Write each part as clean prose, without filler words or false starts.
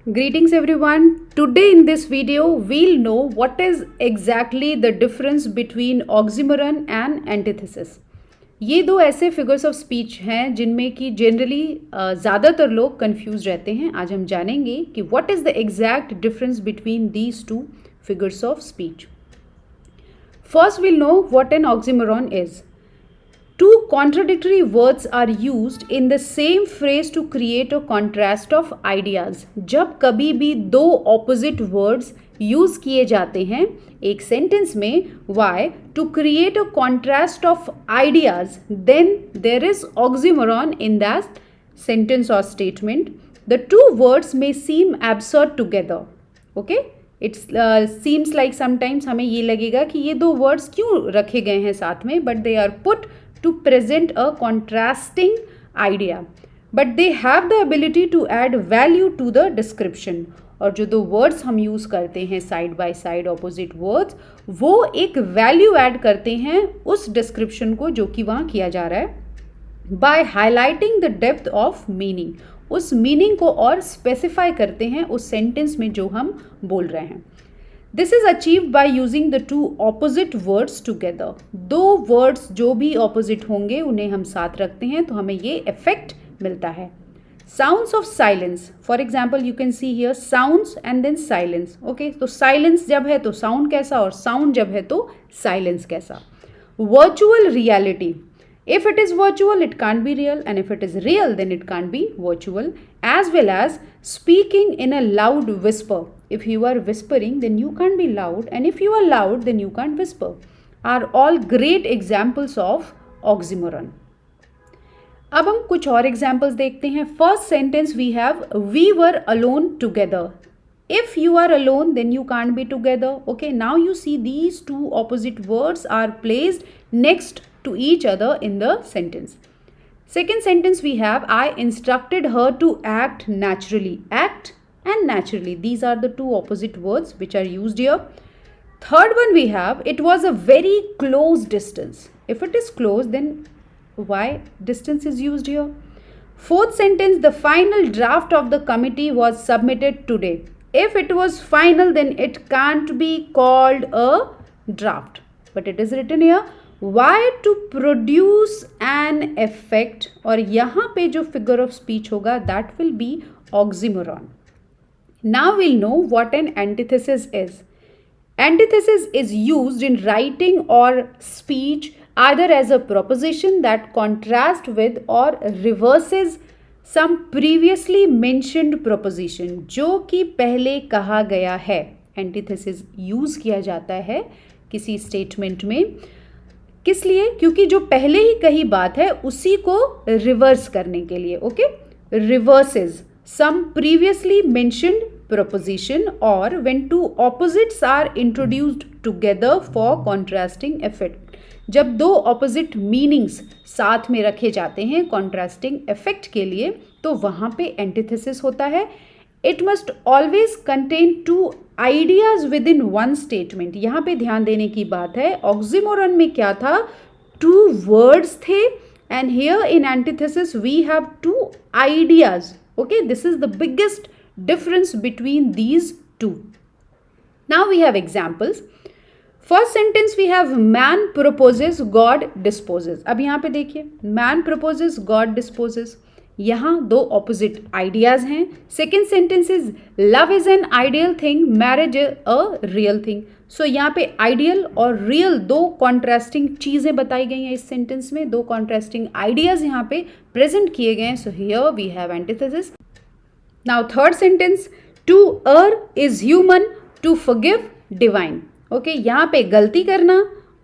Greetings everyone. Today in this video we'll know what is exactly the difference between oxymoron and antithesis. ये दो ऐसे figures of speech हैं जिनमें कि generally ज़्यादातर लोग कंफ्यूज रहते हैं. आज हम जानेंगे कि what is the exact difference between these two figures of speech. First we'll know what an oxymoron is. Two contradictory words are used in the same phrase to create a contrast of ideas. जब कभी भी दो opposite words use किए जाते हैं एक sentence में why to create a contrast of ideas, then there is oxymoron in that sentence or statement. The two words may seem absurd together. Okay? It seems like sometimes हमें ये लगेगा कि ये दो वर्ड्स क्यों रखे गए हैं साथ में, but they are put to present a contrasting idea, but they have the ability to add value to the description. और जो दो वर्ड्स हम यूज़ करते हैं side by side opposite words, वो एक वैल्यू ऐड करते हैं उस डिस्क्रिप्शन को जो कि वहाँ किया जा रहा है, by highlighting the depth of meaning. उस मीनिंग को और स्पेसिफाई करते हैं उस सेंटेंस में जो हम बोल रहे हैं. This is achieved by using the two opposite words together. दो वर्ड्स जो भी ऑपोजिट होंगे उन्हें हम साथ रखते हैं तो हमें ये इफेक्ट मिलता है. Sounds of silence, for example you can see here sounds and then silence. Okay, तो साइलेंस जब है तो साउंड कैसा, और साउंड जब है तो साइलेंस कैसा. Virtual reality, if it is virtual it can't be real, and if it is real then it can't be virtual. As well as speaking in a loud whisper. If you are whispering then you can't be loud, and if you are loud then you can't whisper, are all great examples of oxymoron. अब हम कुछ और examples देखते हैं. First sentence we have we were alone together. If you are alone then you can't be together. Okay, now you see these two opposite words are placed next to each other in the sentence. Second sentence we have I instructed her to act naturally. Act and naturally, these are the two opposite words which are used here. Third one we have it was a very close distance. If it is close then why distance is used here. Fourth sentence the final draft of the committee was submitted today. If it was final then it can't be called a draft, but it is written here why to produce an effect, और यहाँ पे जो figure of speech होगा that will be oxymoron. Now we'll know what an antithesis is. Antithesis is used in writing or speech either as a proposition that contrasts with or reverses some previously mentioned proposition. जो कि पहले कहा गया है, antithesis use किया जाता है किसी स्टेटमेंट में. किस लिए? क्योंकि जो पहले ही कही बात है उसी को रिवर्स करने के लिए. Okay, reverses some previously mentioned proposition or when two opposites are introduced together for contrasting effect. जब दो opposite meanings साथ में रखे जाते हैं contrasting effect के लिए तो वहाँ पे antithesis होता है. It must always contain two ideas within one statement. यहाँ पे ध्यान देने की बात है, oxymoron में क्या था, two words थे, and here in antithesis we have two ideas. Okay, this is the biggest difference between these two. Now we have examples. First sentence we have man proposes, God disposes. अब यहाँ पे देखिए man proposes, God disposes. यहाँ दो opposite ideas हैं. Second sentence is love is an ideal thing, marriage a real thing. So यहाँ पे ideal और real दो contrasting चीज़ें बताई गई हैं इस sentence में, दो contrasting ideas यहाँ पे present किए गए हैं. So here we have antithesis. Now third sentence, to err is human, to forgive divine. Okay, यहाँ पे गलती करना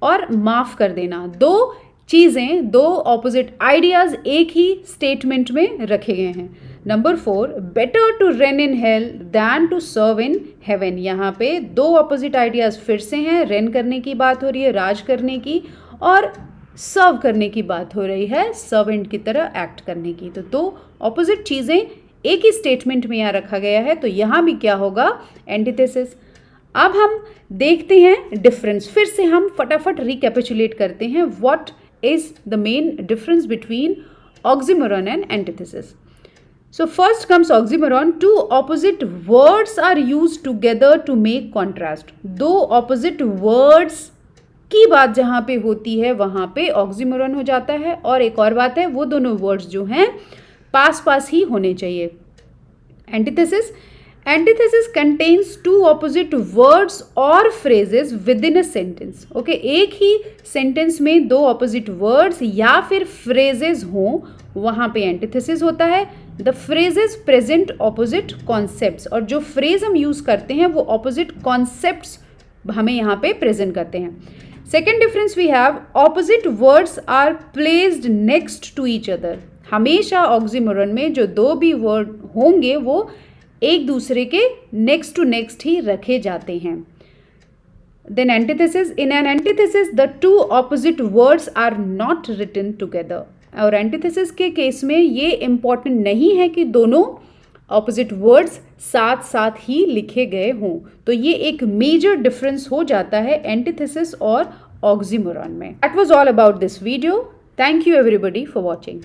और माफ़ कर देना, दो चीज़ें, दो ऑपोजिट आइडियाज़ एक ही स्टेटमेंट में रखे गए हैं. Number 4, better to reign in hell than to serve in heaven. यहाँ पे दो ऑपोजिट आइडियाज़ फिर से हैं. रेन करने की बात हो रही है, राज करने की, और सर्व करने की बात हो रही है, सर्वेंट की तरह एक्ट करने की. तो दो ऑपोजिट चीज़ें एक ही स्टेटमेंट में यहाँ रखा गया है. तो यहाँ भी क्या होगा, एंटीथेसिस. अब हम देखते हैं डिफरेंस. फिर से हम फटाफट रिकैपिचुलेट करते हैं what is the main difference between oxymoron and antithesis. So first comes oxymoron. Two opposite words are used together to make contrast. दो opposite words की बात जहाँ पे होती है वहाँ पे ऑक्सीमोरन हो जाता है, और एक और बात है वो दोनों वर्ड्स जो हैं पास पास ही होने चाहिए. Antithesis. Antithesis contains two opposite words और phrases within a sentence. Okay, एक ही सेंटेंस में दो ऑपोजिट वर्ड्स या फिर फ्रेजेस हों वहाँ पे एंटीथेसिस होता है. The phrases present opposite concepts, और जो फ्रेज हम यूज़ करते हैं वो ऑपोजिट कॉन्सेप्ट्स हमें यहाँ पे प्रेजेंट करते हैं. Second difference we have opposite words are placed next to each other. हमेशा ऑक्सीमोरन में जो दो भी वर्ड होंगे वो एक दूसरे के नेक्स्ट टू नेक्स्ट ही रखे जाते हैं. Then antithesis. In an antithesis the two opposite words are not written together. और एंटीथेसिस के केस में ये इम्पॉर्टेंट नहीं है कि दोनों ऑपोजिट वर्ड्स साथ साथ ही लिखे गए हों. तो ये एक मेजर डिफरेंस हो जाता है एंटीथेसिस और ऑक्सीमोरन में. That was all about this video. Thank you everybody for watching.